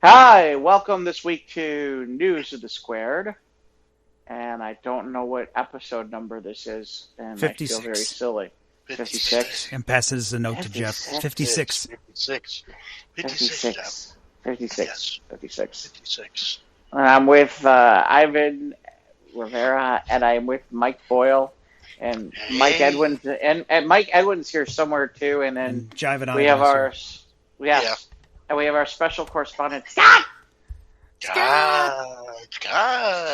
Hi, welcome this week to News of the Squared. And I don't know what episode number this is, and 56. I feel very silly. 56? And passes a note to Jeff. 56. 56. 56. 56. Yes. 56. 56. And I'm with Ivan Rivera, and I'm with Mike Boyle, and Mike Edwins, and Mike Edwins here somewhere too, and then And Jive and we have our and we have our special correspondent Scott. God.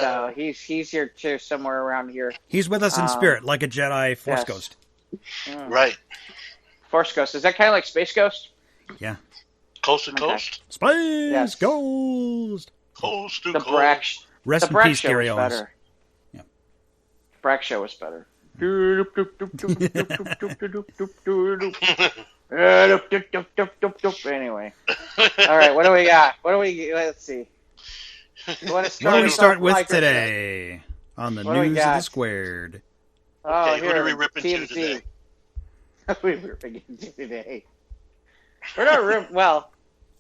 So he's here too, somewhere around here. He's with us in spirit, like a Jedi Force yes. Ghost. Right. Force Ghost. Is that kind of like Space Ghost? Yeah. Coast to coast. Space Yes. Ghost. Coast to The coast. Brack. Rest The in Brack peace, show Gary was Owens. better. Yeah. Brack show was better. Anyway. All right, what do we got? Let's see. What do we start with today on the What do we News of the got? Squared? Oh, Okay, here, what are we ripping to TMZ. today? We were ripping into today. We're not ripping. Well,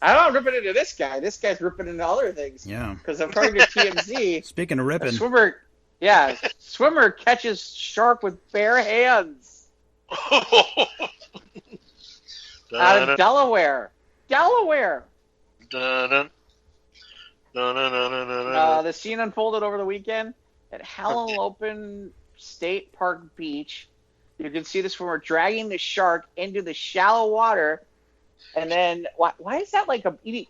I'm not ripping into this guy. This guy's ripping into other things. Yeah. Because according to TMZ, Speaking of a ripping, swimmer catches shark with bare hands out of Delaware. Delaware. The scene unfolded over the weekend at Hallopen State Park Beach. You can see the swimmer dragging the shark into the shallow water, and then why is that like is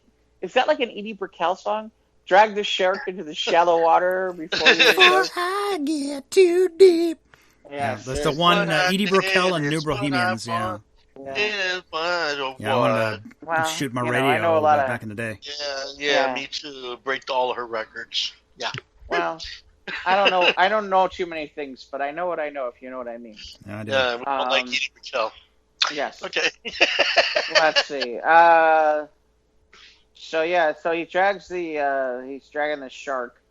that like an Edie Brickell song? Drag the shark into the shallow water before I get too deep. Yeah, That's the one Edie Brickell and New Bohemians. Yeah. Yeah. I wanted to shoot my radio I know a lot back in the day. Yeah, me too. Break all her records. Yeah. Well, I don't know. I don't know too many things, but I know what I know. If you know what I mean. Yeah, I do. Yeah, we don't like Edie Brickell. Yes. Okay. Let's see. So he's dragging the shark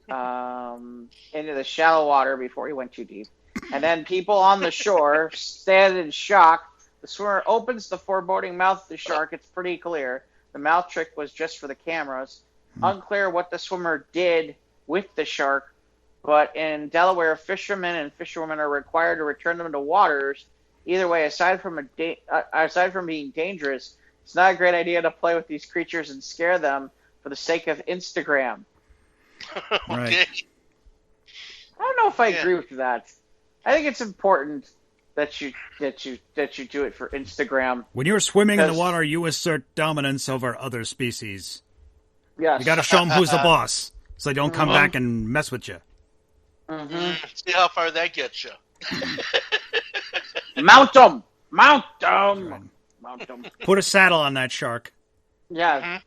into the shallow water before he went too deep, and then people on the shore stand in shock. The swimmer opens the foreboding mouth of the shark. It's pretty clear the mouth trick was just for the cameras. Unclear what the swimmer did with the shark, but in Delaware, fishermen and fisherwomen are required to return them to waters. Either way, aside from being dangerous, it's not a great idea to play with these creatures and scare them for the sake of Instagram. Right. I don't know if I agree with that. I think it's important that you do it for Instagram. When you're swimming in the water, you assert dominance over other species. Yes. You got to show them who's the boss, so they don't come back and mess with you. See how far that gets you. Mount them. Put a saddle on that shark. Yeah.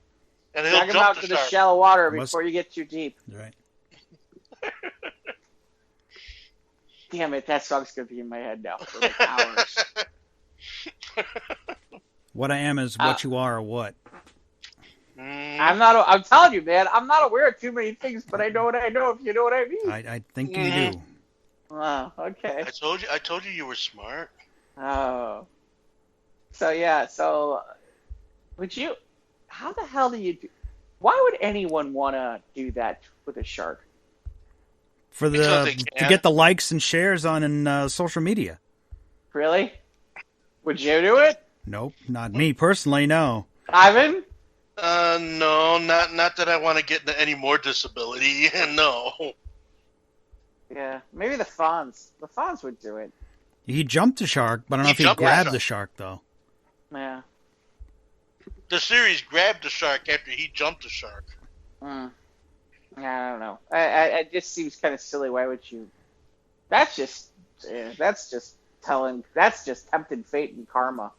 And he'll Drag them jump out the to the shark. shallow water before you get too deep. Right. Damn it, that song's going to be in my head now for like hours. What I am is what you are, or what? I'm telling you, man, I'm not aware of too many things, but I know what I know, if you know what I mean. I think you do. Oh, okay. I told you were smart. Oh. So, how the hell do you do, why would anyone want to do that with a shark? To get the likes and shares on social media. Really? Would you do it? Nope, not me personally, no. Ivan? No, not that I want to get into any more disability. No. Yeah, maybe the Fonz. The Fonz would do it. He jumped the shark, but I don't know if he grabbed the shark, though. Yeah. The series grabbed the shark after he jumped the shark. I don't know. It just seems kind of silly. Why would you? That's just tempting fate and karma.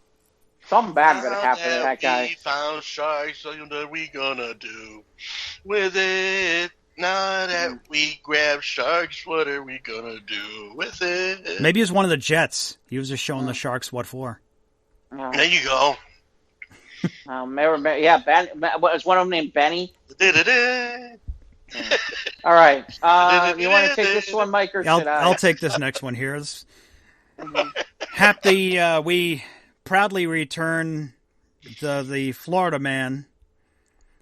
Something bad gonna happen to that guy. We found sharks, so what are we gonna do with it? Now that we grab sharks, what are we gonna do with it? Maybe it's one of the jets. He was just showing the sharks what for. There you go. Was one of them named Benny? Da-da-da. All right. You want to take this one, Mike, or should I? I'll take this next one here. We proudly return the Florida man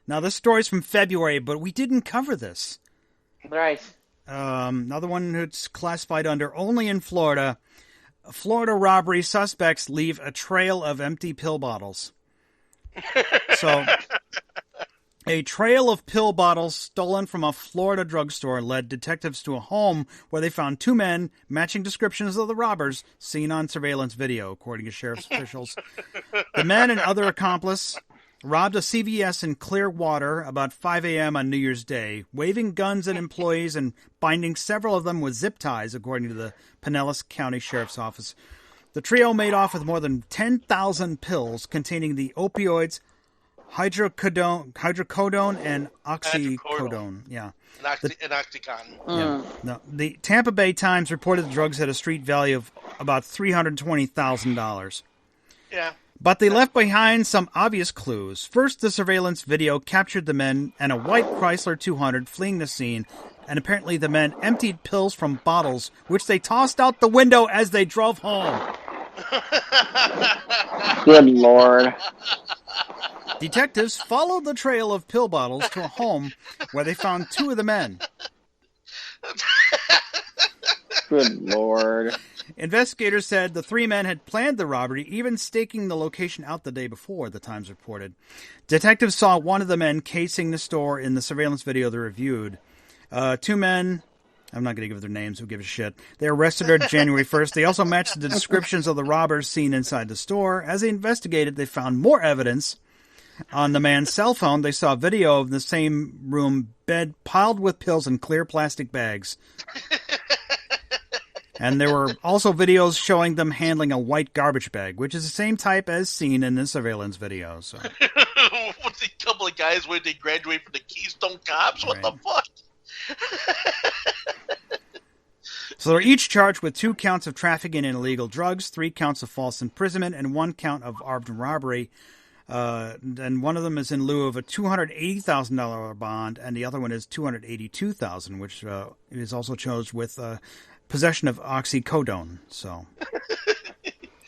Now, this story's from February, but we didn't cover this. Right. Another one that's classified under only in Florida. Florida robbery suspects leave a trail of empty pill bottles. So, a trail of pill bottles stolen from a Florida drugstore led detectives to a home where they found two men matching descriptions of the robbers seen on surveillance video, according to sheriff's officials. The men and other accomplice robbed a CVS in Clearwater about 5 a.m. on New Year's Day, waving guns at employees and binding several of them with zip ties, according to the Pinellas County Sheriff's Office. The trio made off with more than 10,000 pills containing the opioids hydrocodone and oxycodone. Yeah. And Oxycontin. Yeah. No, the Tampa Bay Times reported the drugs had a street value of about $320,000. Yeah. But they left behind some obvious clues. First, the surveillance video captured the men and a white Chrysler 200 fleeing the scene, and apparently the men emptied pills from bottles, which they tossed out the window as they drove home. Good Lord. Detectives followed the trail of pill bottles to a home where they found two of the men. Good Lord. Investigators said the three men had planned the robbery, even staking the location out the day before, the Times reported. Detectives saw one of the men casing the store in the surveillance video they reviewed. Two men, I'm not going to give their names, who gives a shit. They arrested her January 1st. They also matched the descriptions of the robbers seen inside the store. As they investigated, they found more evidence. On the man's cell phone, they saw video of the same room bed piled with pills in clear plastic bags. And there were also videos showing them handling a white garbage bag, which is the same type as seen in the surveillance video. So, what's a couple of guys when they graduate from the Keystone Cops? What the fuck? So they're each charged with 2 counts of trafficking in illegal drugs, 3 counts of false imprisonment, and 1 count of armed robbery. And one of them is in lieu of a $280,000 bond, and the other one is $282,000, which is also charged with possession of oxycodone. So,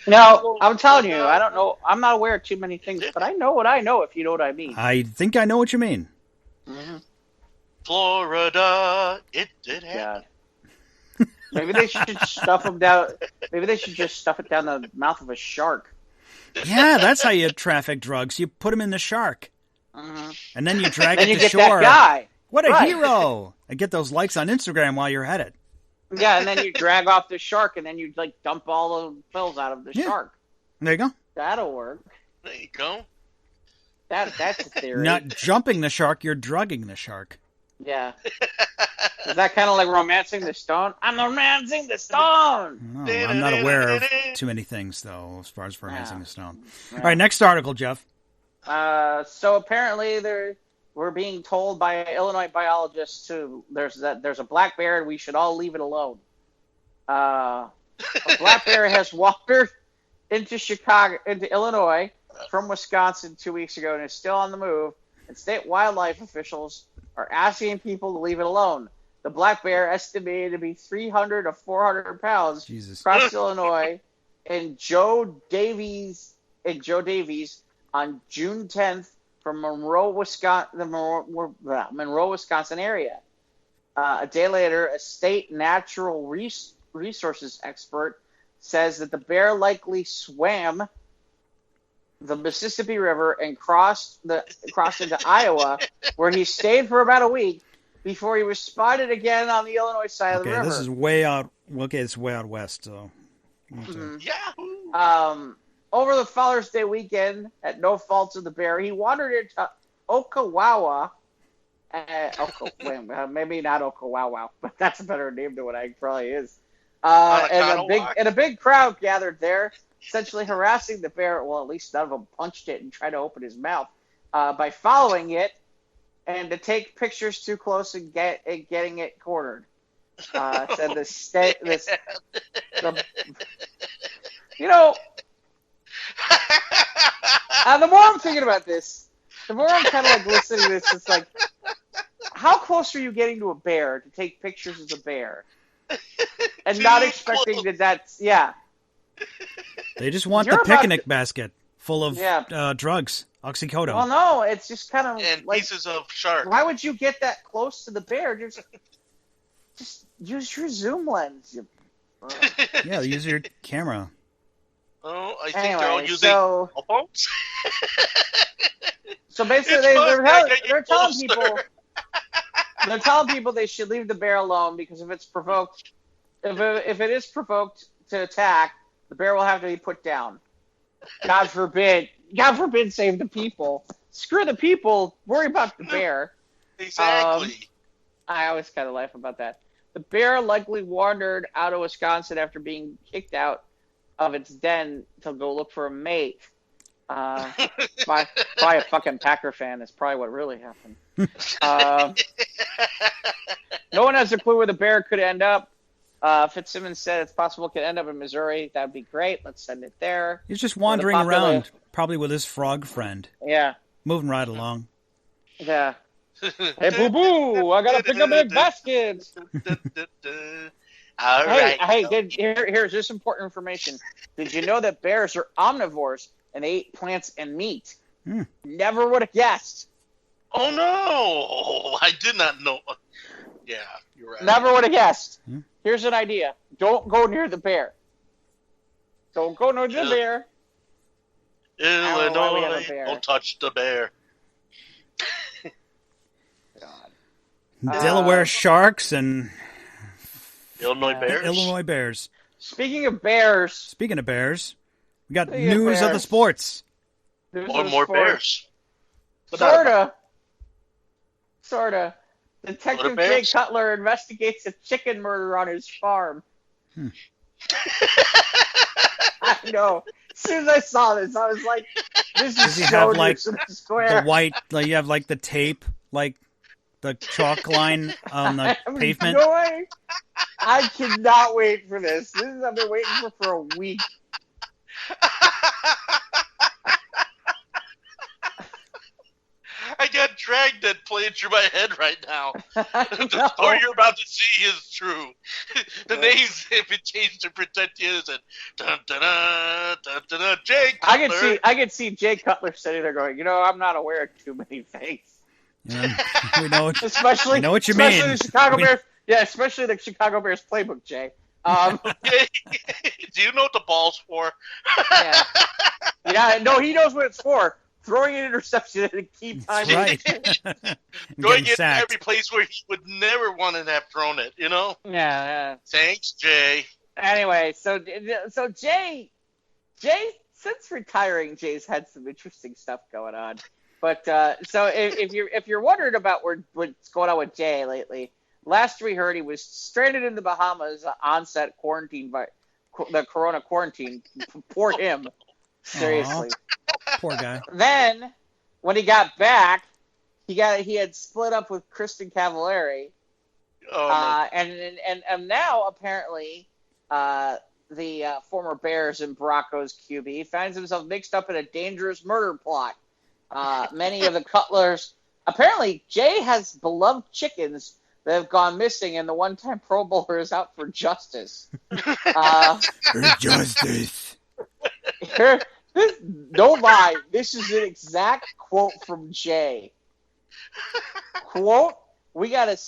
no, I'm telling you, I don't know. I'm not aware of too many things, but I know what I know. If you know what I mean. I think I know what you mean. Mm-hmm. Florida, it did happen. Yeah. Maybe they should stuff them down. Maybe they should just stuff it down the mouth of a shark. Yeah, that's how you traffic drugs. You put them in the shark, and then you drag it to get shore. That guy. What a hero! And get those likes on Instagram while you're at it. Yeah, and then you drag off the shark, and then you dump all the pills out of the shark. There you go. That'll work. There you go. That's a theory. Not jumping the shark, you're drugging the shark. Yeah. Is that kind of like romancing the stone? I'm romancing the stone! No, I'm not aware of too many things, though, as far as romancing the stone. Yeah. All right, next article, Jeff. So apparently we're being told by Illinois biologists there's a black bear and we should all leave it alone. A black bear has wandered into Illinois from Wisconsin 2 weeks ago and is still on the move, and state wildlife officials are asking people to leave it alone. The black bear, estimated to be 300 to 400 pounds, crossed Illinois in Joe Davies on June 10th from Monroe, Wisconsin area. A day later, a state natural resources expert says that the bear likely swam the Mississippi River and crossed into Iowa, where he stayed for about a week before he was spotted again on the Illinois side of the river. This is way out. Okay, it's way out west. So, over the Father's Day weekend, at no fault of the bear, he wandered into Okawawa. Maybe not Okawawa, but that's a better name than what it probably is. And a big crowd gathered there, essentially harassing the bear. Well, at least none of them punched it and tried to open his mouth by following it, and to take pictures too close and getting it cornered. Said the more I'm thinking about this, the more I'm kind of like listening to this. It's like, how close are you getting to a bear to take pictures of the bear, and not expecting that's. They just want the picnic basket full of drugs. Oxycodone. Well, no, it's just kind of And like, pieces of shark. why would you get that close to the bear? Just use your zoom lens. Yeah, use your camera. Oh, I think they're all Anyway, using so cell phones. basically It's they're fun, telling get people they're telling people they should leave the bear alone because if it's provoked, if it is provoked to attack, the bear will have to be put down. God forbid save the people. Screw the people. Worry about the bear. Exactly. I always kind of laugh about that. The bear likely wandered out of Wisconsin after being kicked out of its den to go look for a mate. By a fucking Packer fan. That's probably what really happened. No one has a clue where the bear could end up. Fitzsimmons said it's possible it could end up in Missouri. That'd be great. Let's send it there. He's just wandering around, probably with his frog friend. Yeah. Moving right along. Yeah. Hey, boo-boo! I gotta pick up big baskets! All right. Hey, here's this important information. Did you know that bears are omnivores and they eat plants and meat? Never would have guessed. Oh, no! I did not know. Yeah, you're right. Never would have guessed. Here's an idea. Don't go near the bear. Don't go near the bear. Illinois, don't touch the bear. Delaware Sharks and Illinois Bears. Illinois Bears. Speaking of bears, we got news of the sports. Or more bears. Sorta. Detective Jay Cutler investigates a chicken murder on his farm. I know. As soon as I saw this, I was like, "This is so the white? Like you have like the tape, like the chalk line on the pavement." I cannot wait for this. I've been waiting for a week. I got Dragnet playing through my head right now. The story you're about to see is true. The names have been changed to protect you. And dun, dun, dun, dun, dun, dun, Jay Cutler. I could see Jay Cutler sitting there going, I'm not aware of too many things. Yeah, we know, especially, we know what you mean. Especially the Chicago Bears. Yeah, especially the Chicago Bears playbook, Jay. Do you know what the ball's for? No, he knows what it's for. Throwing an interception at a key time. Right. Going it every place where he would never want to have thrown it, Yeah. Thanks, Jay. Anyway, so Jay, since retiring, Jay's had some interesting stuff going on. But so if you're wondering about what's going on with Jay lately, last we heard he was stranded in the Bahamas onset quarantine by the Corona quarantine. Poor him. Seriously. Poor guy. Then, when he got back, he had split up with Kristen Cavallari, and now apparently the former Bears and Broncos QB finds himself mixed up in a dangerous murder plot. Many of the Cutlers, apparently Jay has beloved chickens that have gone missing, and the one-time Pro Bowler is out for justice. For justice. No lie, this is an exact quote from Jay. Quote: "We got a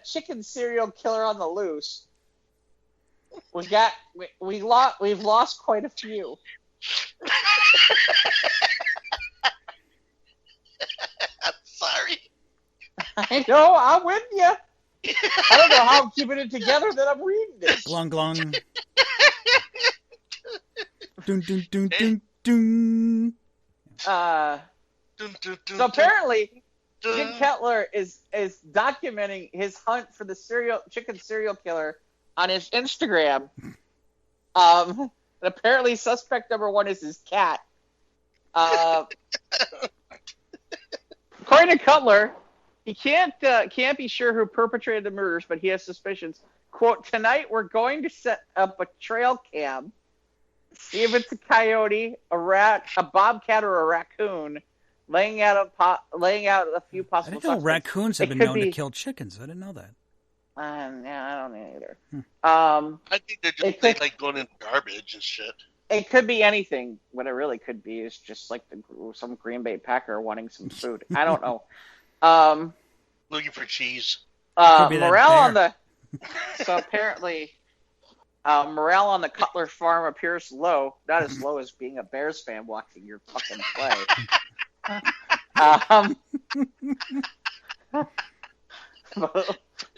chicken serial killer on the loose. We've lost quite a few." I'm sorry. I know, I'm with you. I don't know how I'm keeping it together that I'm reading this. Glung glung. Dun, dun, dun, dun, dun. So apparently, Jim Cutler is documenting his hunt for the chicken serial killer on his Instagram. And apparently, suspect number one is his cat. According to Cutler, he can't be sure who perpetrated the murders, but he has suspicions. Quote: "Tonight we're going to set up a trail cam. See if it's a coyote, a rat, a bobcat, or a raccoon, laying out a few possible I didn't know suspects." raccoons have been known to kill chickens. I didn't know that. Yeah, I don't know either. I think they like going in garbage and shit. It could be anything. What it really could be is just like some Green Bay Packer wanting some food. I don't know. Looking for cheese. Could be that Morale on bear. so apparently, morale on the Cutler farm appears low. Not as low as being a Bears fan watching your fucking play.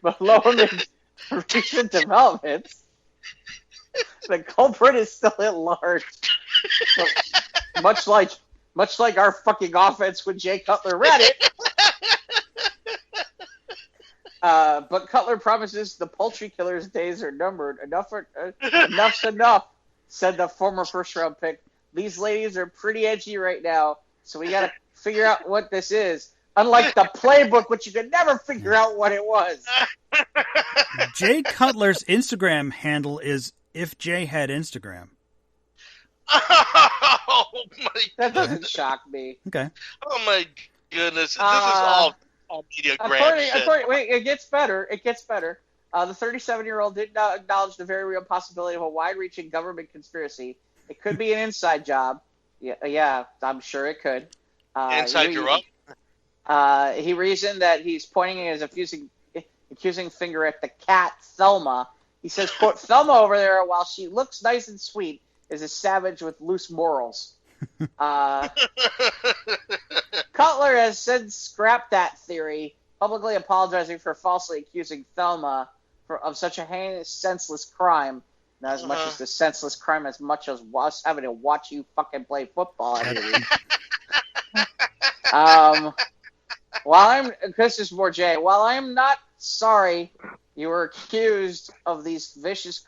But lo amid recent developments, the culprit is still at large. Much like our fucking offense when Jay Cutler read it. But Cutler promises the poultry killer's days are numbered. Enough's enough, said the former first-round pick. These ladies are pretty edgy right now, so we got to figure out what this is. Unlike the playbook, which you could never figure out what it was. Jay Cutler's Instagram handle is if Jay had Instagram. Oh my! That doesn't shock me. Okay. Oh my goodness! This is all media grab shit. Wait, it gets better. It gets better. The 37-year-old did not acknowledge the very real possibility of a wide-reaching government conspiracy. It could be an inside job. Yeah, I'm sure it could. Inside you're up. He reasoned that he's pointing his accusing finger at the cat, Thelma. He says, quote, Thelma over there, while she looks nice and sweet, is a savage with loose morals. Cutler has since scrapped that theory, publicly apologizing for falsely accusing Thelma of such a heinous, senseless crime. Not as much as the senseless crime, as much as us having to watch you fucking play football every week. This is more Jay. While I'm not sorry you were accused of these vicious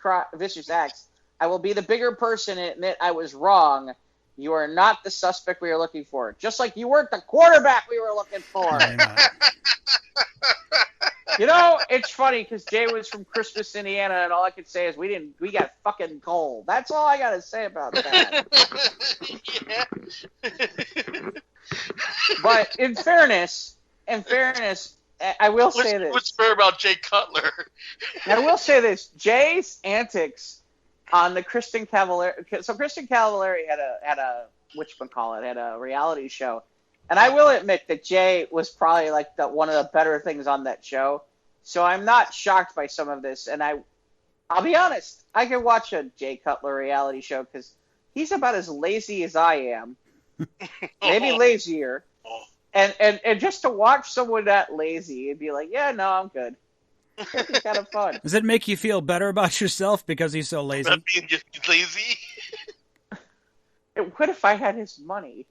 acts, I will be the bigger person and admit I was wrong. You are not the suspect we are looking for. Just like you weren't the quarterback we were looking for. You know, it's funny because Jay was from Christmas, Indiana, and all I could say is we got fucking cold. That's all I got to say about that. But in fairness, I will say this. What's fair about Jay Cutler? I will say this. Jay's antics on the Kristen Cavallari. So Kristen Cavallari had a reality show, and I will admit that Jay was probably like one of the better things on that show. So I'm not shocked by some of this, and I'll be honest. I could watch a Jay Cutler reality show because he's about as lazy as I am, maybe lazier. And just to watch someone that lazy and be like, yeah, no, I'm good. It'd be kind of fun. Does it make you feel better about yourself because he's so lazy? About being just lazy? What if I had his money?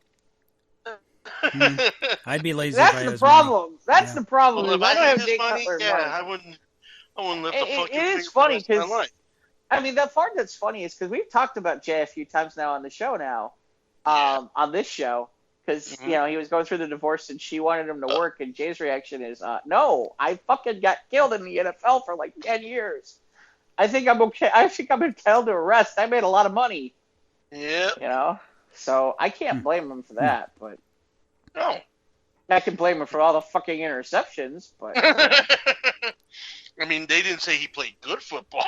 I'd be lazy. That's if I the had problem. Money. That's the problem. Well, if I don't I have had Jay his money, Cutler's money. I wouldn't lift the fucking It finger is funny for the rest of my life. I mean, the part that's funny is because we've talked about Jay a few times now on the show on this show, because, he was going through the divorce and she wanted him to work, and Jay's reaction is, no, I fucking got killed in the NFL for like 10 years. I think I'm okay. I think I'm entitled to a rest. I made a lot of money. Yeah. So I can't blame him for that, but No. I can blame him for all the fucking interceptions, but I mean, they didn't say he played good football.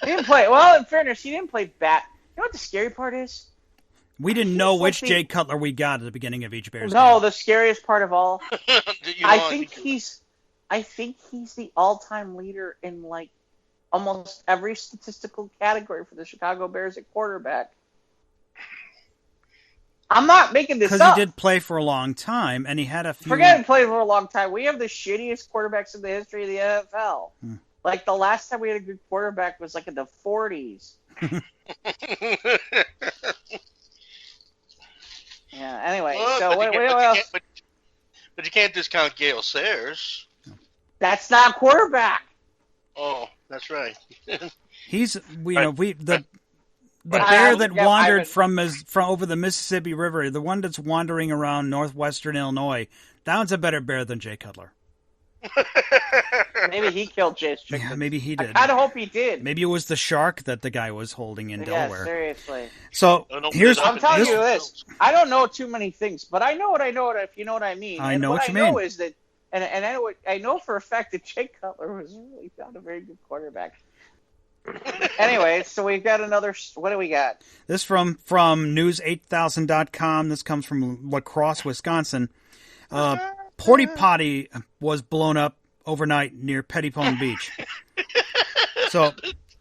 he didn't play. Well, in fairness, he didn't play bad. You know what the scary part is? We didn't know which Jay Cutler we got at the beginning of each Bears No, game. the scariest part of all, I think he's the all-time leader in like almost every statistical category for the Chicago Bears at quarterback. I'm not making this up. Because he did play for a long time, and he had a few... Forget he played for a long time. We have the shittiest quarterbacks in the history of the NFL. Like, the last time we had a good quarterback was like in the 40s. Yeah, anyway. What else? But you can't discount Gale Sayers. That's not a quarterback. Oh, that's right. He's, the bear that wandered from over the Mississippi River, the one that's wandering around northwestern Illinois, that one's a better bear than Jay Cutler. Maybe he killed Jay's chicken. Yeah, maybe he did. I kind of hope he did. Maybe it was the shark that the guy was holding in Delaware. Seriously. So I'm telling you this. I don't know too many things, but I know what I know. If you know what I mean. I know what you mean. I know is that, and I know for a fact that Jay Cutler was really not a very good quarterback. Anyway, so we've got another. What do we got? This from news8000.com. This comes from La Crosse, Wisconsin. Potty was blown up overnight near Pettipone Beach. So,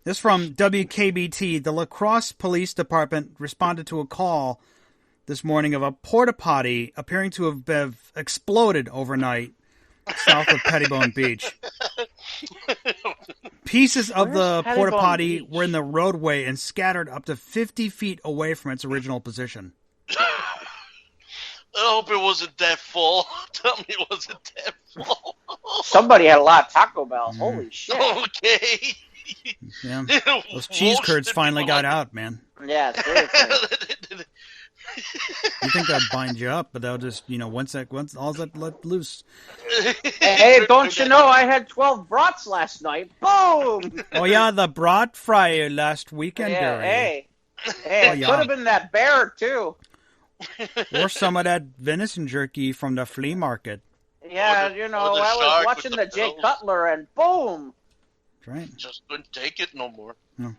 this from WKBT. The La Crosse Police Department responded to a call this morning of a porta potty appearing to have exploded overnight south of Pettibone Beach. Pieces of the porta potty were in the roadway and scattered up to 50 feet away from its original position. I hope it wasn't that full. Tell me it wasn't that full. Somebody had a lot of Taco Bell. Holy shit. Okay. Yeah. Those cheese curds finally got out, man. Yeah, seriously. You think that'd bind you up, but they'll just, once all that let loose. Hey, don't you know I had 12 brats last night? Boom! Oh, yeah, the brat fry last weekend. Yeah, hey, Oh, it yeah. could have been that bear, too. Or some of that venison jerky from the flea market. Yeah, Or the I shark was with watching the the Jay bells. Cutler, and boom! That's right. Just couldn't take it no more. No.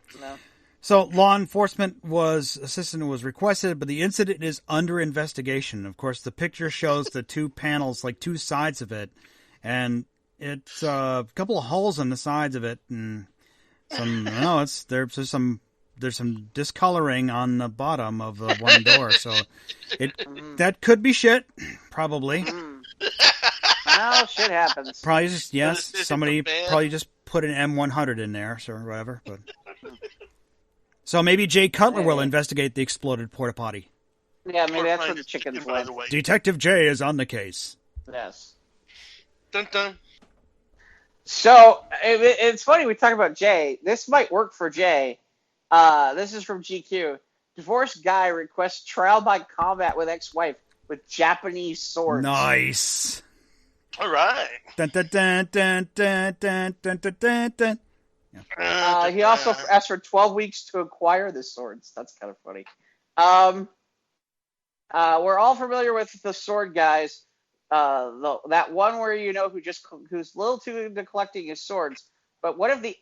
So law enforcement assistance was requested, but the incident is under investigation. Of course, the picture shows the two panels, like two sides of it, and it's a couple of holes on the sides of it, and there's some discoloring on the bottom of the one door. So that could be shit, probably. Well, shit happens. Probably just somebody bad. probably just put an M100 in there, or whatever. But so maybe Jay Cutler will investigate the exploded porta potty. Yeah, maybe Or that's find where the his chickens chicken, by went. the way. Detective Jay is on the case. Yes. Dun, dun. So, it's funny we talk about Jay. This might work for Jay. This is from GQ. Divorced guy requests trial by combat with ex-wife with Japanese swords. Nice. All right. Dun, dun, dun, dun, dun, dun, dun, dun, dun, dun. He also asked for 12 weeks to acquire the swords. That's kind of funny. We're all familiar with the sword guys. That one where who's a little too into collecting his swords. But what if the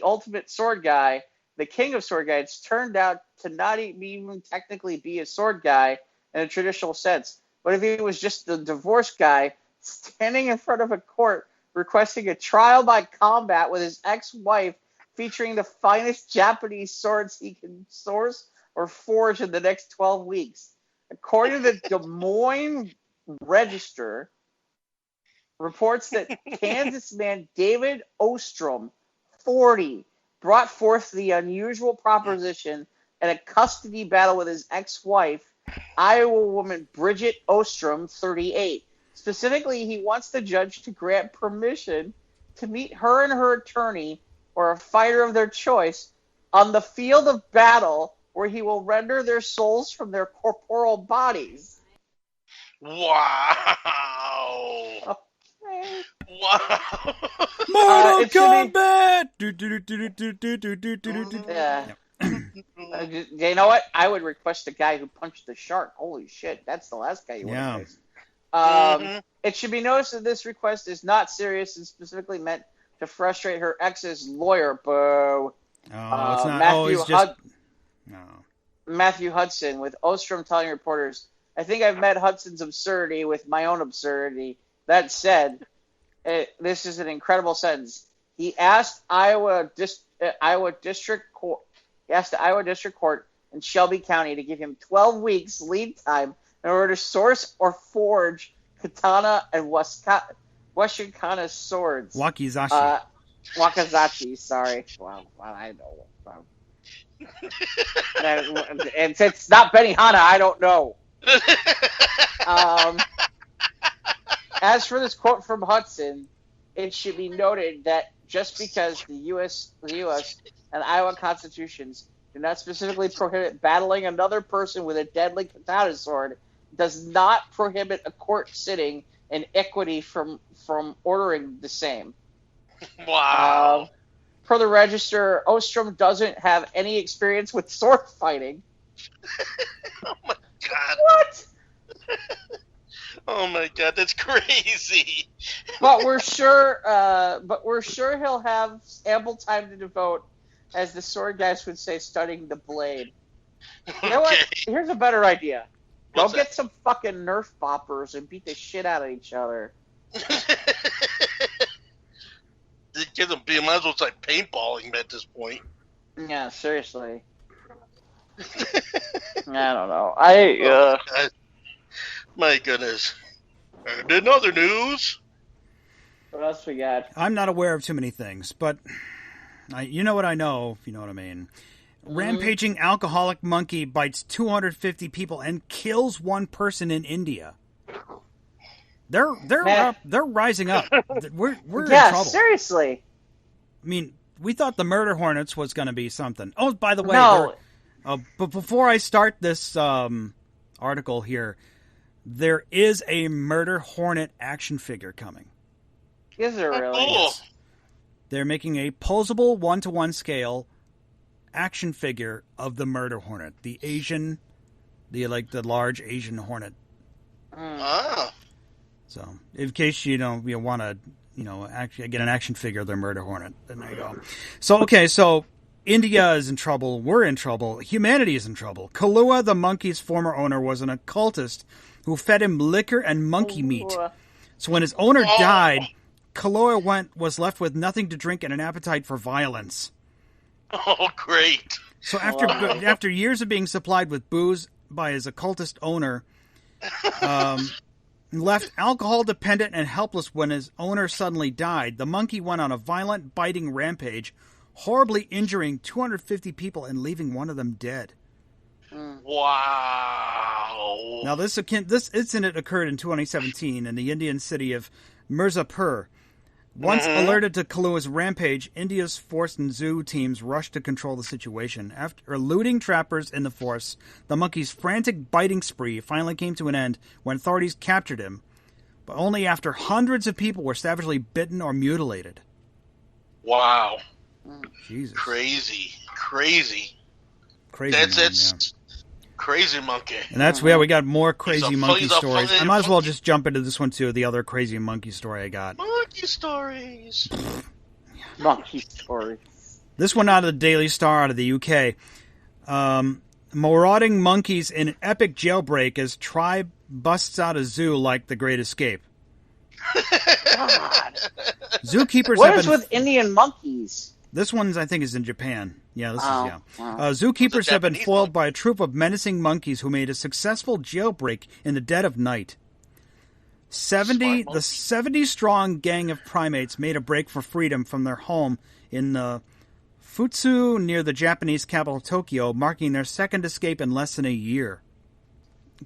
ultimate sword guy, the king of sword guys, turned out to not even technically be a sword guy in a traditional sense? What if he was just the divorced guy standing in front of a court requesting a trial by combat with his ex-wife, featuring the finest Japanese swords he can source or forge in the next 12 weeks? According to the Des Moines Register, reports that Kansas man David Ostrom, 40, brought forth the unusual proposition in a custody battle with his ex-wife, Iowa woman Bridget Ostrom, 38. Specifically, he wants the judge to grant permission to meet her and her attorney, or a fighter of their choice, on the field of battle, where he will render their souls from their corporeal bodies. Wow. Okay. Wow. Mortal it should be- Kombat. Do, do, do, do, do, do, do, do, do. Yeah. You know what? I would request the guy who punched the shark. Holy shit, that's the last guy you want to face. It should be noticed that this request is not serious and specifically meant to frustrate her ex's lawyer. Boo. Oh, it's not. No. Matthew Hudson, with Ostrom telling reporters, "I think I've met Hudson's absurdity with my own absurdity. That said, this is an incredible sentence. He asked Iowa District Court in Shelby County to give him 12 weeks lead time in order to source or forge katana and Washikana swords." Wakizashi. Wakazachi, sorry. Wow, I know. Wow. And since it's not Benihana, I don't know. As for this quote from Hudson, it should be noted that just because the U.S. and Iowa constitutions do not specifically prohibit battling another person with a deadly katana sword, does not prohibit a court sitting in equity from ordering the same. Wow. Per the Register, Ostrom doesn't have any experience with sword fighting. Oh my god. What? Oh my god, that's crazy. But we're sure he'll have ample time to devote, as the sword guys would say, studying the blade. You know what? Here's a better idea. Go get some fucking Nerf boppers and beat the shit out of each other. The kids might as well start paintballing at this point. Yeah, seriously. I don't know. My goodness. And in other news, what else we got? I'm not aware of too many things, but you know what I know, if you know what I mean. Rampaging alcoholic monkey bites 250 people and kills one person in India. They're rising up. We're in trouble. Seriously. I mean, we thought the murder hornets was going to be something. Oh, by the way, no. But before I start this article here, there is a murder hornet action figure coming. Is there really? Yes. They're making a posable 1-to-1 scale action figure of the murder hornet, the large Asian hornet. Ah. So, in case you want to, actually get an action figure of their murder hornet, then there you go. So India is in trouble. We're in trouble. Humanity is in trouble. Kahlua, the monkey's former owner, was an occultist who fed him liquor and monkey meat. So when his owner died, Kahlua was left with nothing to drink and an appetite for violence. Oh, great. So after years of being supplied with booze by his occultist owner, left alcohol dependent and helpless when his owner suddenly died, the monkey went on a violent, biting rampage, horribly injuring 250 people and leaving one of them dead. Wow. Now, this incident occurred in 2017 in the Indian city of Mirzapur. Once alerted to Kahlua's rampage, India's forest and zoo teams rushed to control the situation. After eluding trappers in the forest, the monkey's frantic biting spree finally came to an end when authorities captured him, but only after hundreds of people were savagely bitten or mutilated. Wow. Jesus. Crazy. That's crazy monkey. And that's we got more crazy monkey stories. I might as well just jump into this one too, the other crazy monkey story I got. Monkey stories. This one out of the Daily Star out of the UK. Marauding monkeys in an epic jailbreak as tribe busts out a zoo like The Great Escape. God. Zookeepers What is with Indian monkeys? This one's, I think, is in Japan. Yeah, this is, yeah. Wow. Zookeepers have been foiled by a troop of menacing monkeys who made a successful jailbreak in the dead of night. The 70-strong gang of primates made a break for freedom from their home in Futsu near the Japanese capital Tokyo, marking their second escape in less than a year.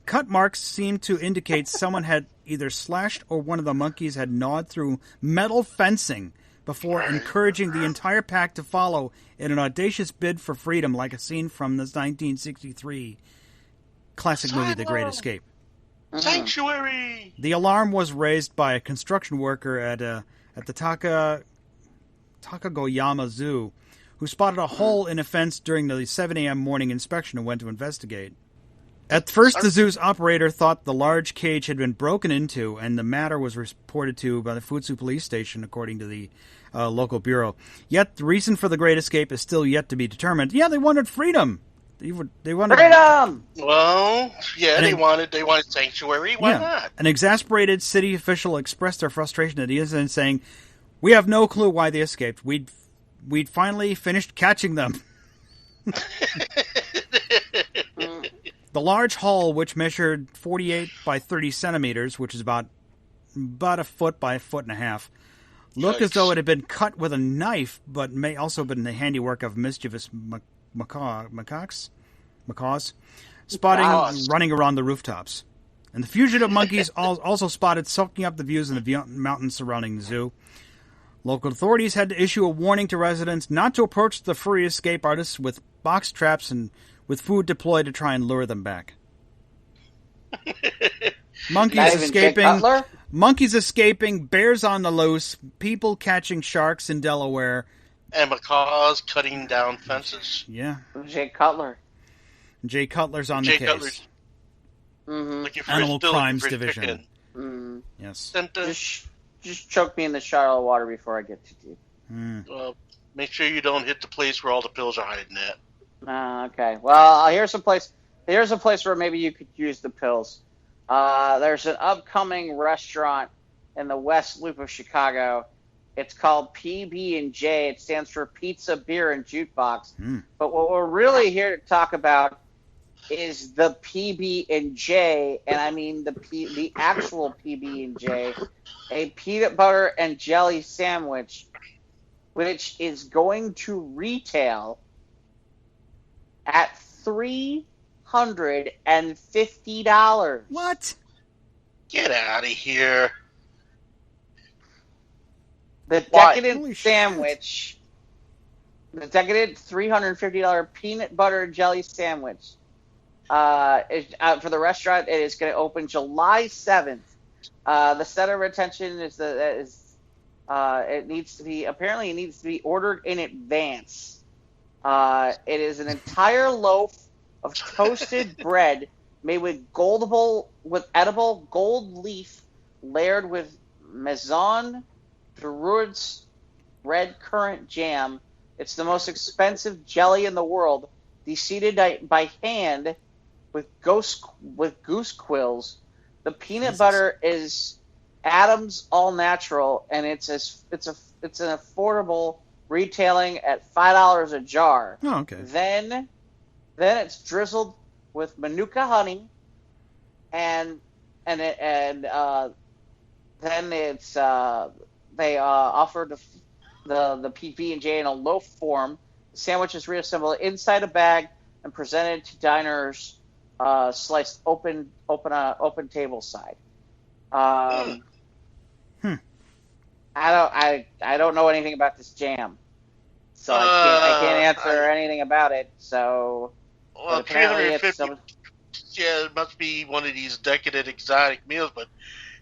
Cut marks seemed to indicate someone had either slashed or one of the monkeys had gnawed through metal fencing before encouraging the entire pack to follow in an audacious bid for freedom, like a scene from the 1963 classic movie The Great Escape. Sanctuary! The alarm was raised by a construction worker at the Takagoyama Zoo, who spotted a hole in a fence during the 7 a.m. morning inspection and went to investigate. At first, the zoo's operator thought the large cage had been broken into, and the matter was reported to by the Futsu police station, according to the local bureau. Yet, the reason for the Great Escape is still yet to be determined. Yeah, they wanted freedom. They wanted freedom. Well, yeah, they wanted sanctuary. Why not? An exasperated city official expressed their frustration at the incident, saying, "We have no clue why they escaped. We'd finally finished catching them." The large hole, which measured 48 by 30 centimeters, which is about a foot by a foot and a half, looked as though it had been cut with a knife, but may also have been the handiwork of mischievous macaws, spotting running around the rooftops. And the fugitive monkeys also spotted soaking up the views in the mountains surrounding the zoo. Local authorities had to issue a warning to residents not to approach the furry escape artists with box traps and with food deployed to try and lure them back. Monkeys escaping, bears on the loose, people catching sharks in Delaware. And macaws cutting down fences. Yeah. Jay Cutler. Jay Cutler's on the case. Mm-hmm. Animal Crimes Division. Mm. Yes. just choke me in the shallow water before I get too deep. Well, make sure you don't hit the place where all the pills are hiding at. Okay. Well, here's a place where maybe you could use the pills. There's an upcoming restaurant in the West Loop of Chicago. It's called PB&J. It stands for Pizza, Beer, and Jukebox. But what we're really here to talk about is the PB&J, and I mean the actual PB&J, a peanut butter and jelly sandwich, which is going to retail at $350. What? Get out of here. The decadent sandwich, the decadent $350 peanut butter and jelly sandwich, is for the restaurant. It is going to open July 7th. The center of attention is it needs to be ordered in advance. It is an entire loaf of toasted bread made with edible gold leaf layered with Maison Druid's red currant jam. It's the most expensive jelly in the world, seeded by hand with goose quills. The peanut butter is Adams all natural, and it's an affordable retailing at $5 a jar. Oh, okay. Then it's drizzled with Manuka honey, and then it's they offer the PB&J in a loaf form. The sandwich is reassembled inside a bag and presented to diners sliced open table side. I don't know anything about this jam, so I can't answer anything about it. So, well, 350. Yeah, it must be one of these decadent exotic meals, but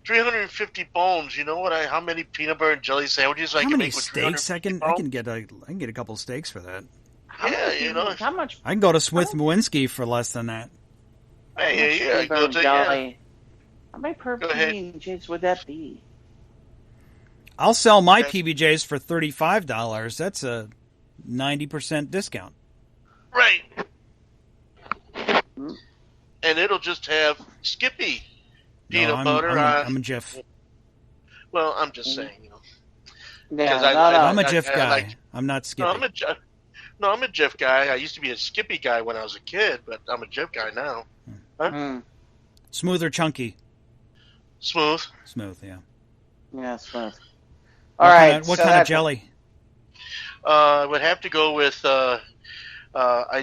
350 bones. You know how many peanut butter and jelly sandwiches I can make with 350 steaks? I can get a couple steaks for that. How much? I can go to Smith Mowinski for less than that. Hey, How many per PB&Js would that be? I'll sell my PBJs for $35. That's a 90% discount. Right. And it'll just have Skippy peanut butter. I'm a Jif. Well, I'm just saying, I'm a Jif guy. I'm not Skippy. I'm a Jif guy. I used to be a Skippy guy when I was a kid, but I'm a Jif guy now. Huh? Smooth or chunky? Smooth. Smooth, yeah. Yeah, smooth. All right. What kind of jelly? I would have to go with. I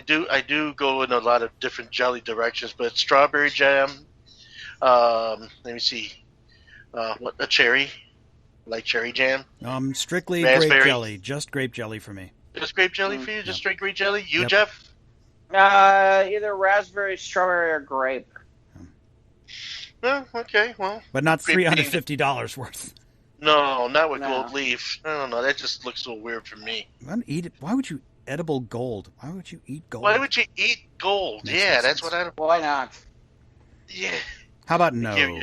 do go in a lot of different jelly directions, but strawberry jam. Let me see. A cherry, like cherry jam. Strictly raspberry. Grape jelly. Just grape jelly for me. Just grape jelly for you? Just straight grape jelly? You, Jeff? Either raspberry, strawberry, or grape. Oh, okay, well. But not $350 worth. No, not with gold leaf. I don't know. That just looks a little weird for me. Why would you edible gold? Why would you eat gold? Why would you eat gold? That's what I. Why not? Yeah. How about no?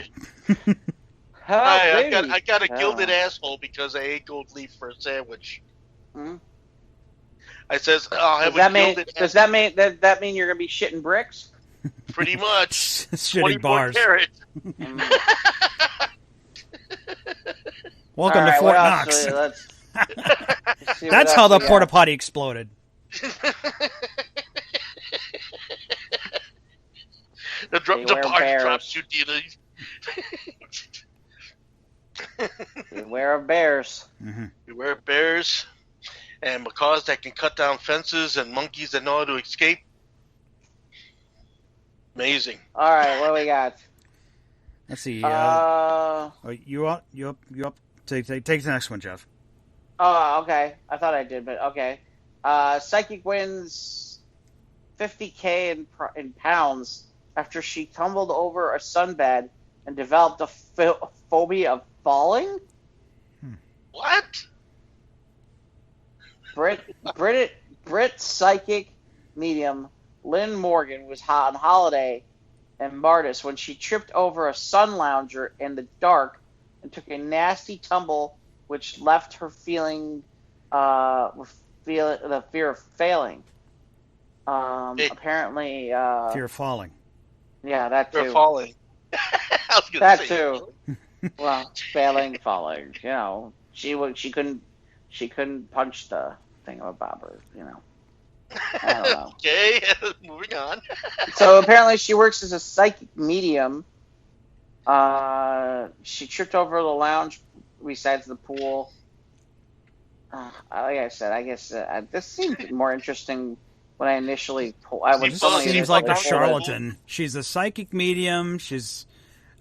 I got a gilded asshole because I ate gold leaf for a sandwich. Hmm? I says I'll have Does that mean you're gonna be shitting bricks? Pretty much. Shitting bars. Carats. Welcome to Fort Knox. That's how the porta potty exploded. The party drops you, dealers. Beware of bears. Mm-hmm. Beware of bears and macaws that can cut down fences and monkeys that know how to escape. Amazing. All right, what do we got? Let's see. You up? Take the next one, Jeff. Oh, okay. I thought I did, but okay. Psychic wins $50K in pounds after she tumbled over a sunbed and developed a phobia of falling. What? Brit psychic medium Lynn Morgan was on holiday in Martis when she tripped over a sun lounger in the dark and took a nasty tumble, which left her feeling the fear of failing. Apparently, Fear of falling. Yeah, that too. Fear of falling. I was gonna That say, too. Well, failing, falling. You know, she couldn't punch the thingamabobber. You know, I don't know. Okay, moving on. So apparently, she works as a psychic medium. She tripped over the lounge besides the pool. Like I said, I guess this seemed more interesting when I initially pulled. I was This Well, seems like a pulled it. charlatan. She's a psychic medium.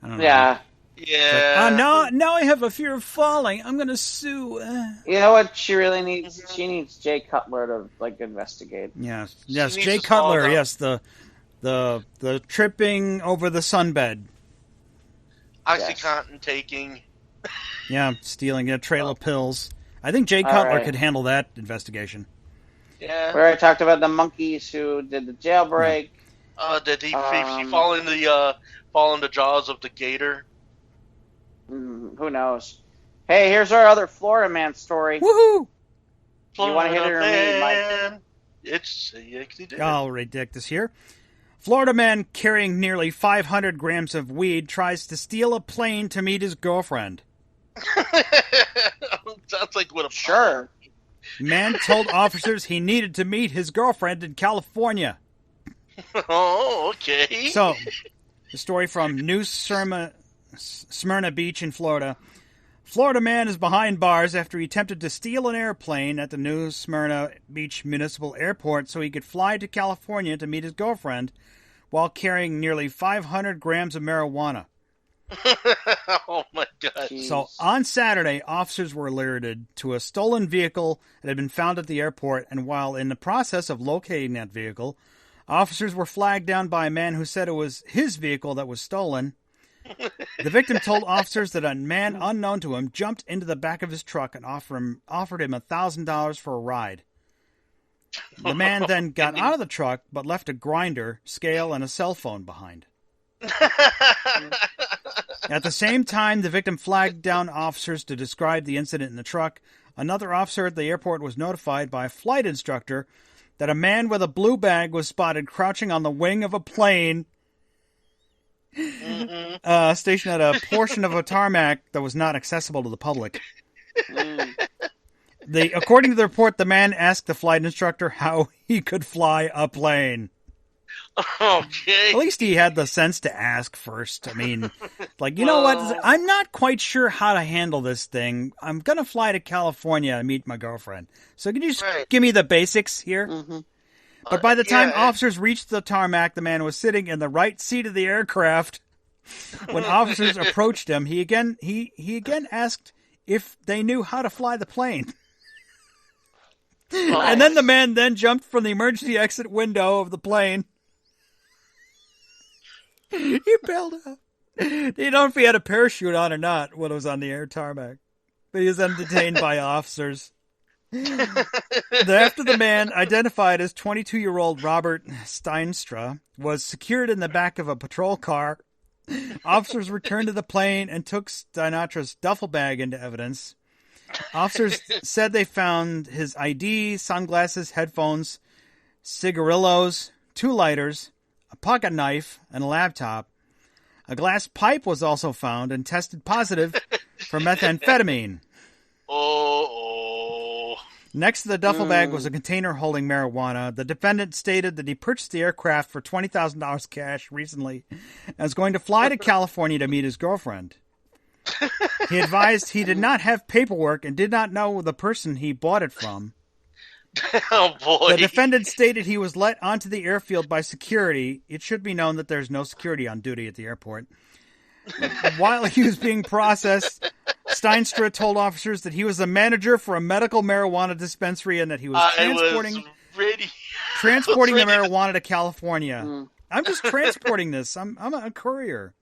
I don't know. Yeah. Yeah. Now I have a fear of falling. I'm gonna sue. You know what she really needs? She needs Jay Cutler to like investigate. Yes, She yes. needs Jay to solve Cutler. that. Yes, the tripping over the sunbed. OxyContin taking. Yeah, stealing a trail of pills. I think Jay All Cutler right. could handle that investigation. Yeah. We already talked about the monkeys who did the jailbreak. Did he fall in the jaws of the gator? Who knows? Hey, here's our other Florida man story. Woohoo! You want to hit it or me, Mike? Man. It's I'll redact this here. Florida man carrying nearly 500 grams of weed tries to steal a plane to meet his girlfriend. Sounds like what a Sure. Man told officers he needed to meet his girlfriend in California. Oh, okay. So, the story from New Smyrna Beach in Florida. Florida man is behind bars after he attempted to steal an airplane at the New Smyrna Beach Municipal Airport so he could fly to California to meet his girlfriend while carrying nearly 500 grams of marijuana. Oh my God. Jeez. So on Saturday, officers were alerted to a stolen vehicle that had been found at the airport, and while in the process of locating that vehicle, officers were flagged down by a man who said it was his vehicle that was stolen. The victim told officers that a man unknown to him jumped into the back of his truck and offered him $1,000 for a ride. The man then got out of the truck but left a grinder, scale, and a cell phone behind. At the same time, the victim flagged down officers to describe the incident in the truck. Another officer at the airport was notified by a flight instructor that a man with a blue bag was spotted crouching on the wing of a plane stationed at a portion of a tarmac that was not accessible to the public. According to the report, the man asked the flight instructor how he could fly a plane. Okay. At least he had the sense to ask first. I mean, like, you know what? I'm not quite sure how to handle this thing. I'm going to fly to California and meet my girlfriend. So can you just give me the basics here? Mm-hmm. But by the time officers reached the tarmac, the man was sitting in the right seat of the aircraft. When officers approached him, he again asked if they knew how to fly the plane. And then the man then jumped from the emergency exit window of the plane. He bailed out. You don't know if he had a parachute on or not when it was on the air tarmac. But he was then detained by officers. After the man, identified as 22-year-old Robert Steinstra, was secured in the back of a patrol car, officers returned to the plane and took Steinstra's duffel bag into evidence. Officers said they found his ID, sunglasses, headphones, cigarillos, 2 lighters, a pocket knife, and a laptop. A glass pipe was also found and tested positive for methamphetamine. Next to the duffel bag was a container holding marijuana. The defendant stated that he purchased the aircraft for $20,000 cash recently and was going to fly to California to meet his girlfriend. He advised he did not have paperwork and did not know the person he bought it from. Oh, boy. The defendant stated he was let onto the airfield by security. It should be known that there's no security on duty at the airport. While he was being processed, Steinstra told officers that he was a manager for a medical marijuana dispensary and that he was transporting the marijuana to California. I'm just transporting this. I'm a courier.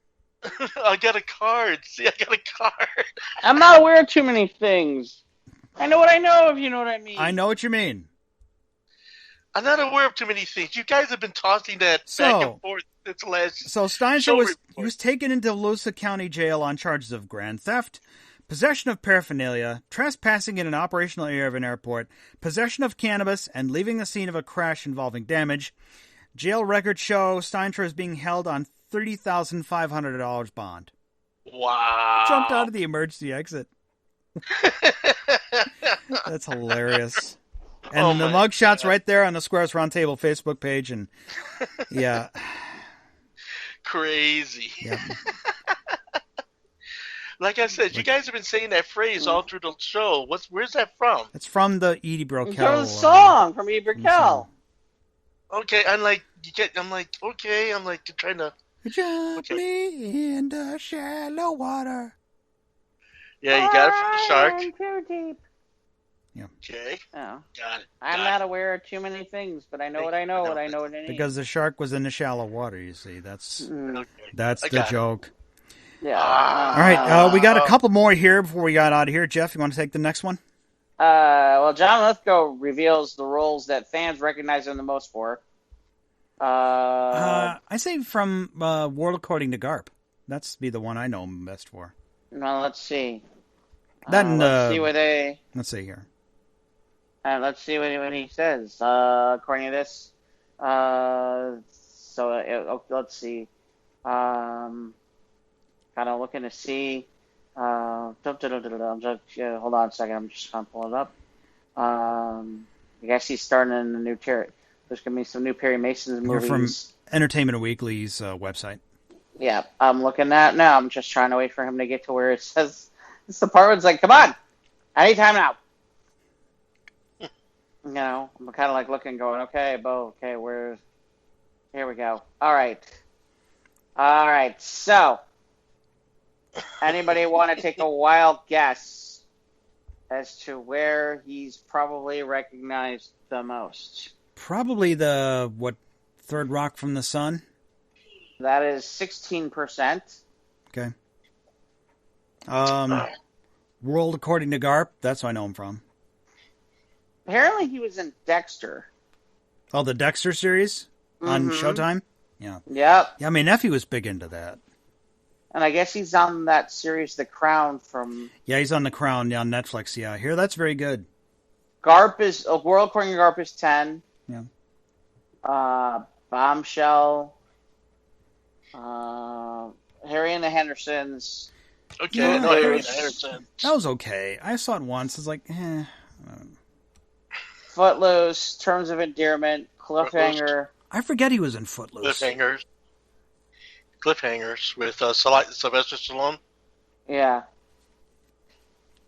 I got a card. See, I got a card. I'm not aware of too many things. I know what I know, if you know what I mean. I know what you mean. I'm not aware of too many things. You guys have been tossing that back and forth. It's last. So Steinstra show was report. taken into Volusia County Jail on charges of grand theft, possession of paraphernalia, trespassing in an operational area of an airport, possession of cannabis, and leaving the scene of a crash involving damage. Jail records show Steinstra is being held on $30,500 bond. Wow. Jumped out of the emergency exit. That's hilarious. And the mugshot's right there on the Squares Roundtable Facebook page, and yeah. Crazy. Yeah. Like I said, you guys have been saying that phrase all through the show. Where's that from? It's from the Edie Brokel. There's a song from Edie Brokel. Okay, I'm like trying to. Gently in the shallow water. Yeah, you got it from the shark. I'm too deep. Yeah. Okay. Oh. Got it. I'm not aware of too many things, but I know what I know, what I know what I need. Because the shark was in the shallow water, you see. That's the joke. Yeah. All right, we got a couple more here before we got out of here. Jeff, you want to take the next one? Well, John Lithgow reveals the roles that fans recognize him the most for. I say from World According to GARP. That's be the one I know him best for. Well, let's see. Let's see what they. Let's see here. Let's see what he says. According to this, let's see. Kind of looking to see. I'm just, hold on a second. I'm just trying to pull it up. I guess he's starting in a new territory. There's going to be some new Perry Mason's movies. You're from Entertainment Weekly's website. Yeah, I'm looking at now. I'm just trying to wait for him to get to where it says. This department's like, come on, anytime now. You know, I'm kind of like looking, going, okay, Bo, okay, where's. Here we go. All right. So, anybody want to take a wild guess as to where he's probably recognized the most? Probably the, Third Rock from the Sun? That is 16%. Okay. World According to GARP, that's where I know him from. Apparently he was in Dexter. Oh, the Dexter series on Showtime? Yeah. Yep. Yeah, my nephew was big into that. And I guess he's on that series, The Crown, from... Yeah, he's on The Crown on Netflix, yeah. I hear that's very good. GARP is... World According to GARP is 10. Yeah. Bombshell. Harry and the Hendersons. Okay, Yeah, no, Harry and the Hendersons. That was okay. I saw it once. It's like, Footloose, Terms of Endearment, Cliffhanger. I forget he was in Footloose. Cliffhangers with Sylvester Stallone. Yeah.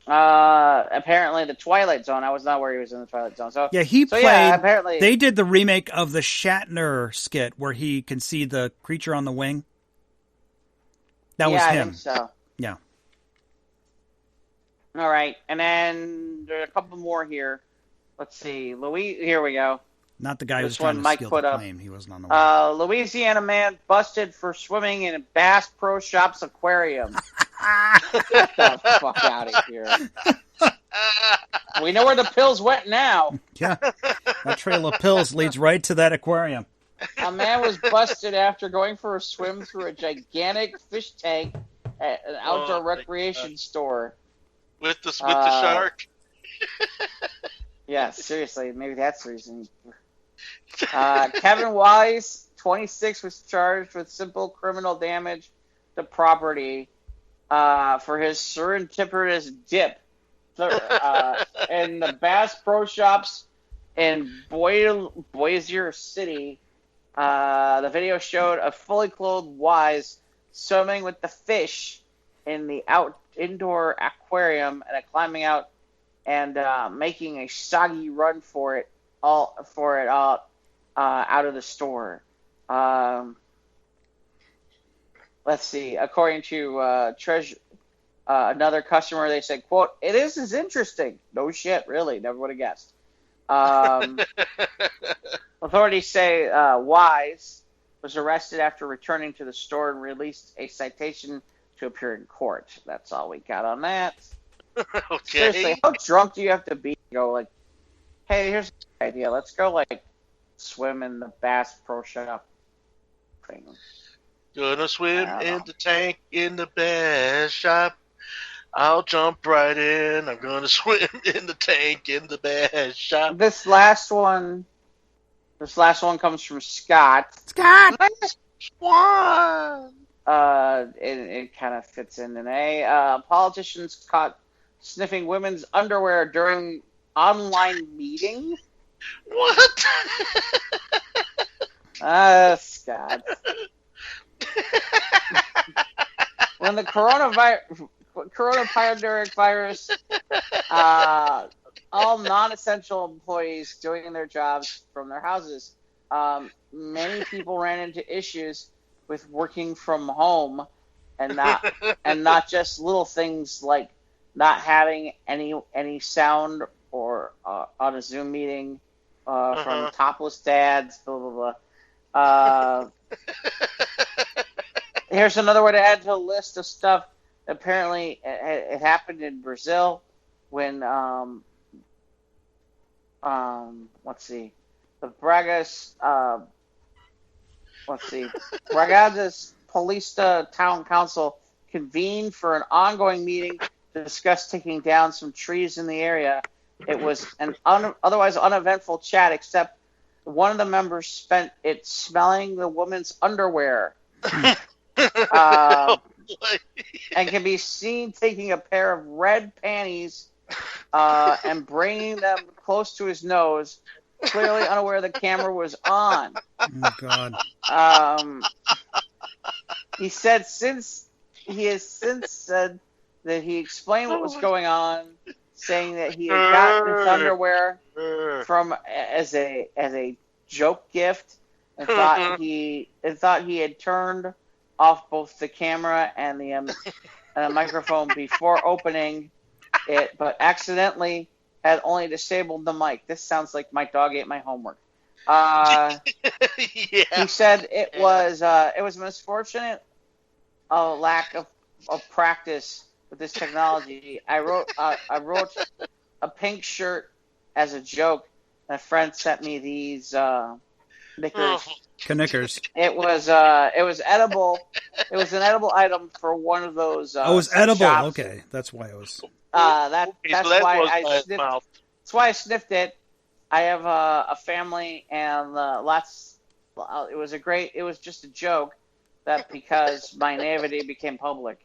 Apparently the Twilight Zone. I was not aware he was in the Twilight Zone. So yeah, he played. Yeah, apparently they did the remake of the Shatner skit where he can see the creature on the wing. That was him. I think so. Yeah. All right, and then there are a couple more here. Let's see, Here we go. Not the guy who's This trying one to Mike steal put the up. claim. He wasn't on the wing. Louisiana man busted for swimming in a Bass Pro Shops aquarium. Get the fuck out of here. We know where the pills went now. Yeah, that trail of pills leads right to that aquarium. A man was busted after going for a swim through a gigantic fish tank at an outdoor recreation store. With the shark? Yeah, seriously, maybe that's the reason. Kevin Wise, 26, was charged with simple criminal damage to property for his serendipitous dip in the Bass Pro Shops in Bossier City. The video showed a fully clothed Wise swimming with the fish in the indoor aquarium and climbing out and making a soggy run for it out of the store. Let's see. According to another customer, they said, "quote It is interesting." No shit, really. Never would have guessed. Authorities say Wise was arrested after returning to the store and released a citation to appear in court. That's all we got on that. Okay. Seriously, how drunk do you have to be to go like, hey, here's an idea. Let's go like swim in the Bass Pro Shop. thing. Gonna swim I don't in know. the tank in the best shop. I'll jump right in. I'm gonna swim in the tank in the best shop. This last one comes from Scott. Scott! Swan. It kind of fits in an A. Politicians caught sniffing women's underwear during online meeting. What? Scott. When the coronavirus, all non-essential employees doing their jobs from their houses. Many people ran into issues with working from home, and not just little things like not having any sound or on a Zoom meeting from topless dads. Blah blah blah. Here's another way to add to a list of stuff. Apparently, it happened in Brazil when let's see, the Braga's Paulista Town Council convened for an ongoing meeting to discuss taking down some trees in the area. It was an otherwise uneventful chat, except one of the members spent it smelling the woman's underwear. And can be seen taking a pair of red panties and bringing them close to his nose, clearly unaware the camera was on. Oh, God. He has since said that he explained what was going on, saying that he had gotten his underwear from as a joke gift, and thought he had turned off both the camera and the microphone before opening it, but accidentally had only disabled the mic. This sounds like my dog ate my homework. Yeah. He said it was a misfortunate lack of practice with this technology. I wrote a pink shirt as a joke, and a friend sent me these knickers. Knickers. It was edible. It was an edible item for one of those. Oh, it was edible. shops. Okay, that's why it was. That's why I sniffed. That's why I sniffed it. I have a family and lots. It was just a joke that because my naivety became public.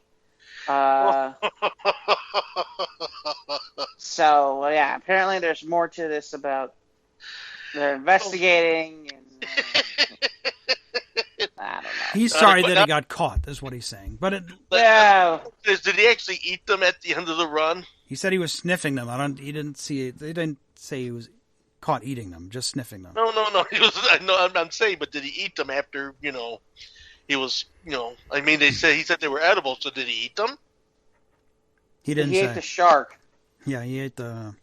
So yeah, apparently there's more to this about they're investigating. And, I don't know. He's sorry that he got caught, is what he's saying. But Yeah. Did he actually eat them at the end of the run? he said he was sniffing them. He didn't see it. They didn't say he was caught eating them, just sniffing them. No. He was. I'm saying, but did he eat them after? He was. I mean, he said they were edible. So did he eat them? He didn't He say. ate the shark. Yeah, he ate the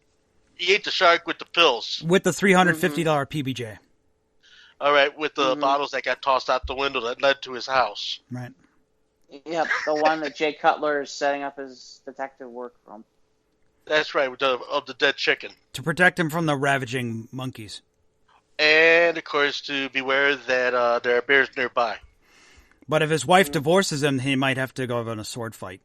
He ate the shark with the pills. with the $350 PBJ. All right, with the bottles that got tossed out the window that led to his house. Right. Yep, the one that Jay Cutler is setting up his detective work from. That's right, of the dead chicken. To protect him from the ravaging monkeys. And, of course, to beware that there are bears nearby. But if his wife divorces him, he might have to go on a sword fight.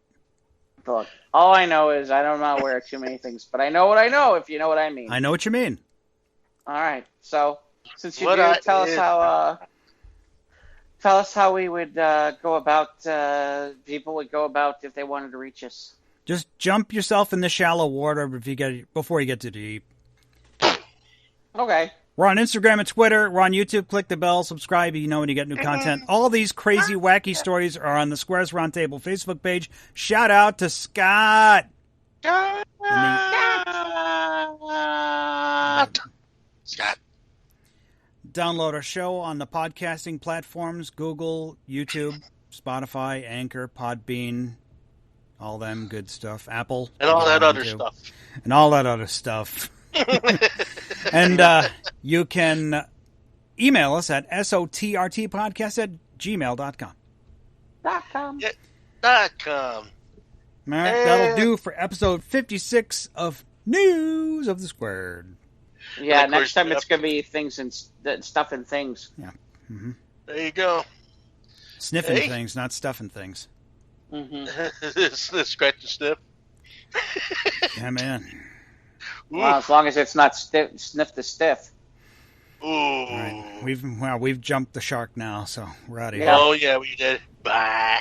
Look, all I know is I don't know where too many things, but I know what I know, if you know what I mean. I know what you mean. All right, so since you What do, I tell is- us how we would go about. People would go about if they wanted to reach us. Just jump yourself in the shallow water before you get too deep. Okay. We're on Instagram and Twitter. We're on YouTube. Click the bell. Subscribe. You know when you get new content. All these crazy, wacky stories are on the Squares Roundtable Facebook page. Shout out to Scott. Scott. Download our show on the podcasting platforms: Google, YouTube, Spotify, Anchor, Podbean, all them good stuff. Apple. And all that other too. stuff. And all that other stuff. And you can email us at sotrtpodcast@gmail.com. .com. .com. All right, that'll do for episode 56 of News of the Squared. Yeah, And of next course, time it's going to be things and stuff and things. Yeah. Mm-hmm. There you go. Sniffing Hey. things, not stuffing things. Mm-hmm. Scratch and sniff. Yeah, man. Well, as long as it's not sniff the stiff. Ooh. All right. We've jumped the shark now, so we're out of here. Yeah. Oh yeah, we did. Bye.